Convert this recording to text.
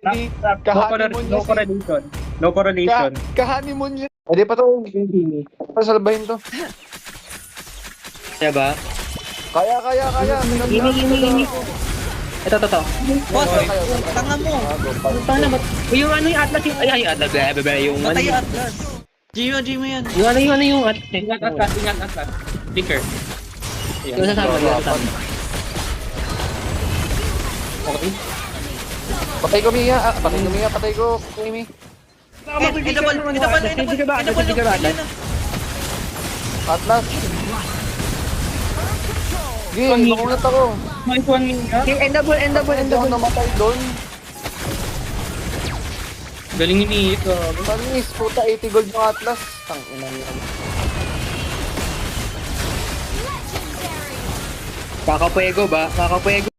Hindi, No correlation. No correlation. Ka-honeymoon yun. Hindi pa to. Pasalbahin to. Kaya ba? Kaya. Ini. Ito. Boss, tanga mo. Tanga ba? Yung ano yung Atlas yung ay Atlas yung ano Patay yung Atlas. Gmo yan. yung Atlas. Ingat Atlas. Flicker. Yung sasama. Okay. Patay ko, Mia. Patay ko, Mimi. Atlas. Sige, makunat ako. Nice one, Minga. Endable. Hindi ako namatay doon. Galing ni ito. Panis, puta, 80 gold yung Atlas. Tangina yan. Kakapuego ba? Kakapuego.